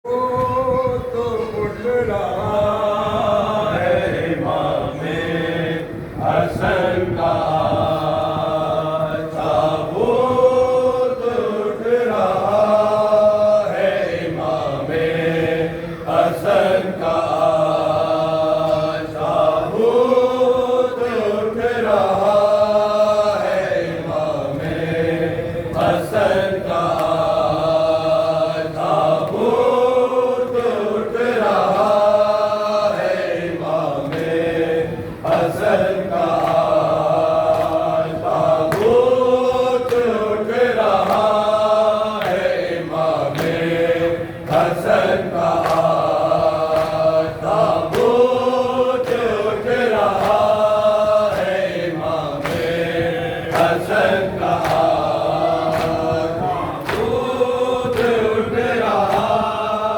تو اٹھ رہا ہے امام حسن کا تابوت اٹھ رہا ہے امام حسن کا تابوت اٹھ رہا ہے امام حسن کا حسن کا تابوت اٹھ رہا ہے امام حسن کا تابوت اٹھ رہا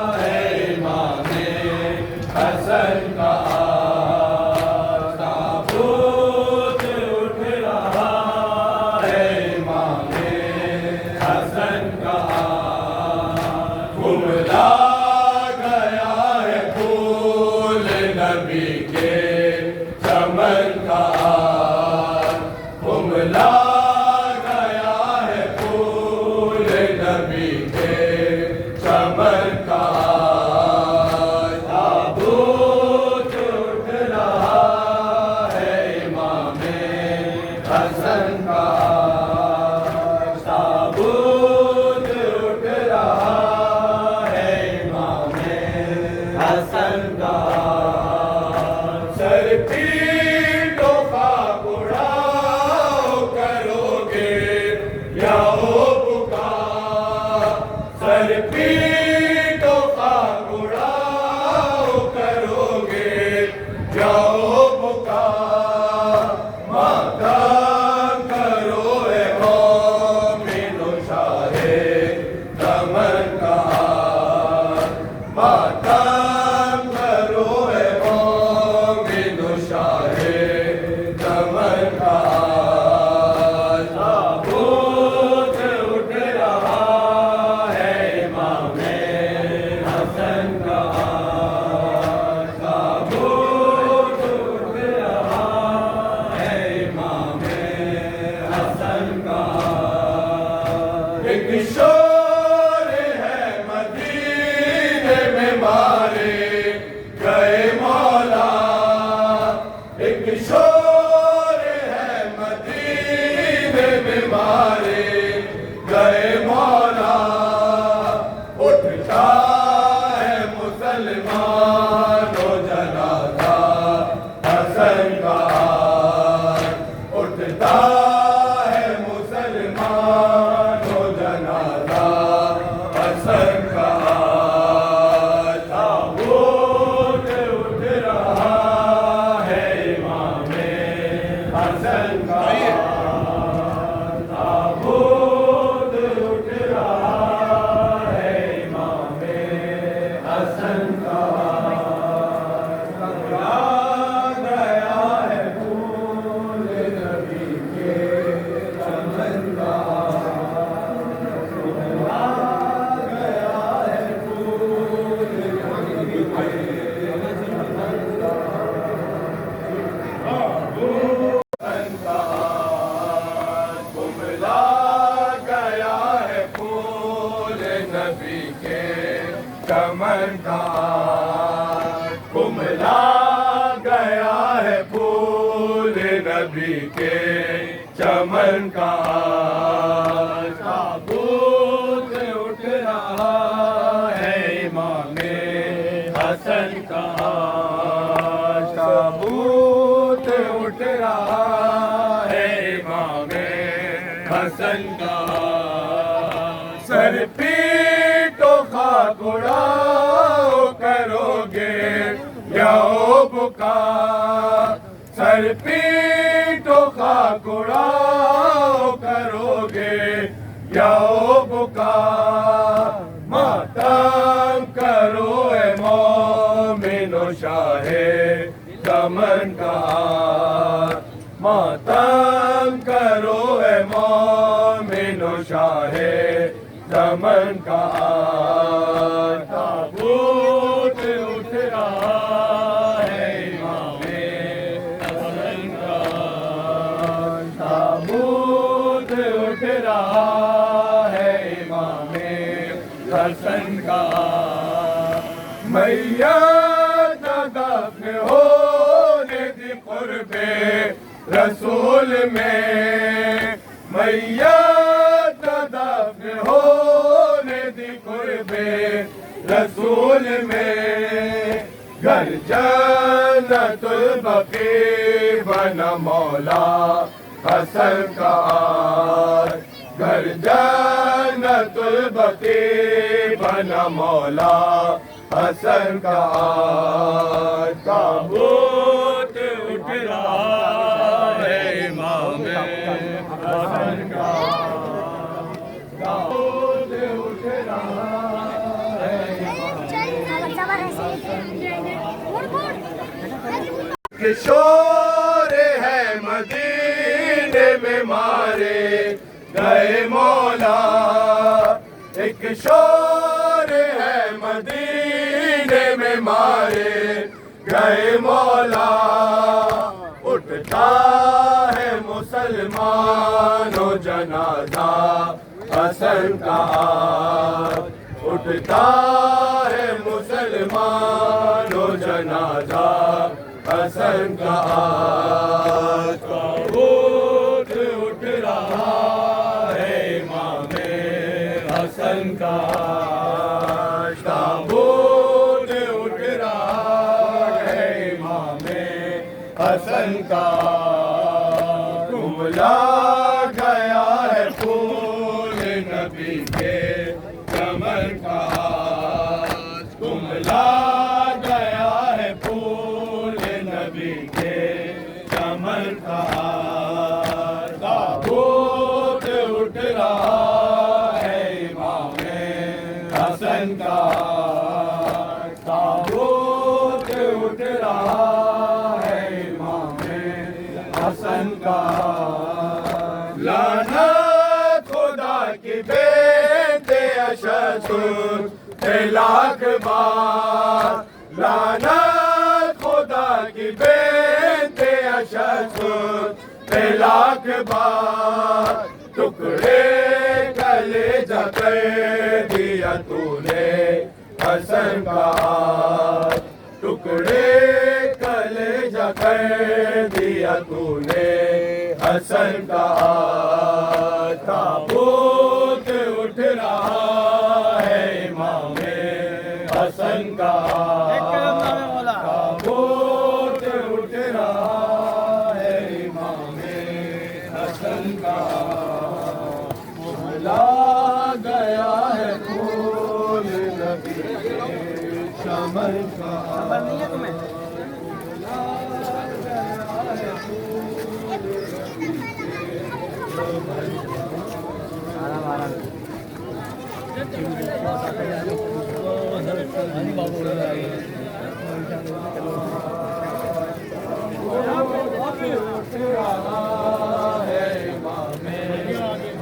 ہے امام حسن کا تابوت اٹھ رہا ہے امام حسن کا کملا گیا ہے پھول نبی کے چمن کا کملا گیا ہے پھول نبی کے چمن کا تابوت اٹھ رہا ہے امام حسن کا تابوت اٹھ رہا حسن کا سر پیٹو خاک اڑاؤ کرو گے یا ہو بکا سر پیٹو خاک اڑاؤ کرو گے یا ہو بکا ماتم کرو اے مومن و شاہ دمن کا ماتم کرو اے مومن و شاہ دمن کا تابوت اٹھ رہا ہے امام حسن کا تابوت اٹھ رہا ہے امام حسن کا ایک شور ہے مدینے میں مارے گئے مولا ایک شور ہے مدینے میں مارے گئے مولا اٹھتا ہے مسلمان و جنازہ حسن کا اٹھتا ہے مسلمان و جنازہ حسن کا تابوت اٹھ رہا ہے امام حسن کا تابوت اٹھ رہا ہے امام حسن کا کملا گیا ہے پھول نبی کے چمن کا نبی کے چمن کا کملا گیا ہے پھول نبی کے چمن کا تابوت اٹھ رہا ہے امام حسن کا تابوت اٹھ رہا ہے امام حسن کا سر پیٹو خاک اڑاؤ کرو گے یا ہو بکا سر پیٹو خاک اڑاؤ کرو گے یا ہو بکا ماتم کرو اے مومن و شاہ دمن کا ماتم کرو اے مومن و شاہ دمن کا میت دفن ہونے دی قرب رسول میں، میت دفن ہونے دی قرب رسول میں، گھر جنت البقیع بنا مولا حسن کا آج، گھر جنت البقیع بنا مولا حسن کا آج، تابوت اٹھ رہا ہے امام حسن کا، تابوت اٹھ رہا ہے کہ شور ہے مدینے میں مارے گئے مولا، ایک شور ہے مدینے میں مارے گئے مولا، اٹھتا ہے مسلمانوں جنازہ حسن کا آج، اٹھتا ہے مسلمانوں جنازہ حسن کا آج، تابوت اٹھ رہا ہے امام حسن کا آج، تابوت اٹھ رہا ہے امام حسن کا آج، کملا گیا ہے پھول نبی کے چمن کا آج، کملا گیا ہے پھول نبی کے چمن کا آج، تابوت اٹھ رہا ہے امام حسن کا آج، تابوت اٹھ رہا ہے امام حسن کا آج، لعنت خدا کی بیت اشد لاکھ بار، لعنت خدا کی بیت اشد لاکھ بار، ٹکڑے کلیجہ کر دیا تو نے حسن کا آج، ٹکڑے کلیجہ کر دیا تو نے حسن کا آج، تابوت اٹھ رہا ہے امام حسن کا آج، تابوت اٹھ رہا ہے امام حسن کا آج، کملا گیا ہے پھول نبی کے چمن کا آج،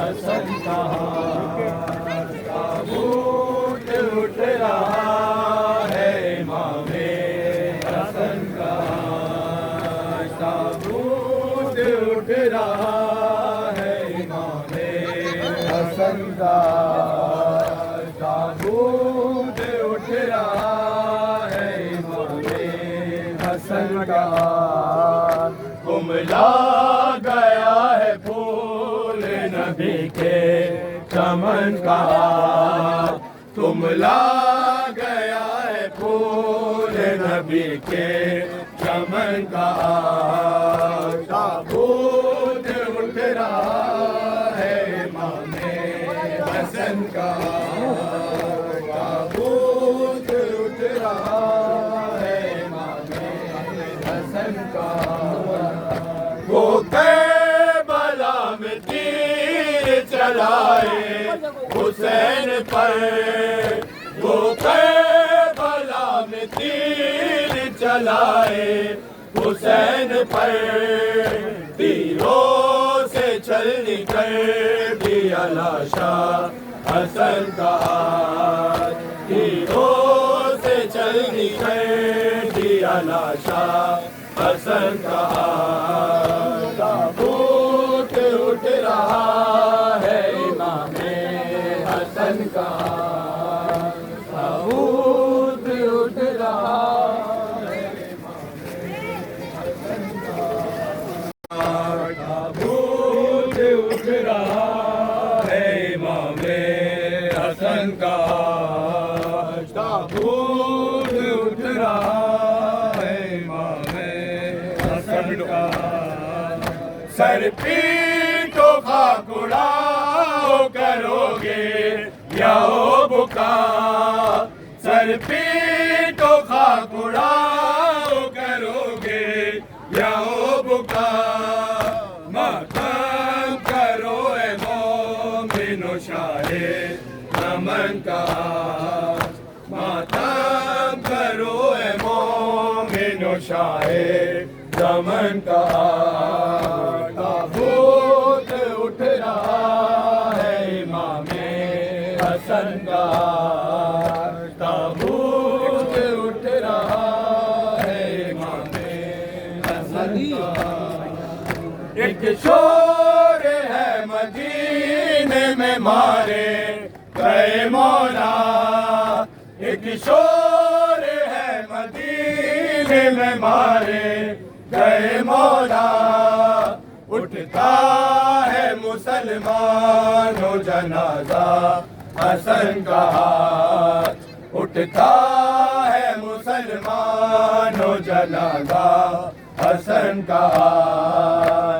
حسن کا تابوت اٹھ رہا ہے امام حسن کا، تابوت اٹھ رہا ہے امام حسن کا، تابوت اٹھ رہا ہے امام حسن کا، کملا گیا ہے پھول نبی کے چمن کا آج، کملا گیا ہے پھول نبی کے چمن کا آج، تابوت اٹھ رہا ہے امام حسن کا، تابوت اٹھ رہا ہے امام حسن کا، وہ کربلا میں تیر چلائے حسین پر، وہ کربلا میں تیر چلائے حسین پر، تیروں سے چھلنی کر دیا لاشا حسن کا آج، تیروں سے چھلنی کر دیا لاشا حسن کا آج، تابوت اٹھ رہا ہے امام حسن کا، تابوت اٹھ رہا ہے امام حسن کا سر پیٹو خاک اڑاؤ کرو گے یا ہو بکا سر پیٹو خاک اڑاؤ کرو گے یا ہو بکا ماتم کرو اے مومن و شاہ نمن کا ماتم کرو اے مومن و شاہ زمن کا تابوت اٹھ رہا ہے امام حسن کا تابوت اٹھ رہا ہے امام حسن کا ایک شور ہے مدینے میں مارے گئے مولا ایک شور ہے مدینے میں مارے گئے مولا اٹھتا ہے مسلمانوں جنازہ حسن کا ہاتھ اٹھتا ہے مسلمانوں جنازہ حسن کا ہاتھ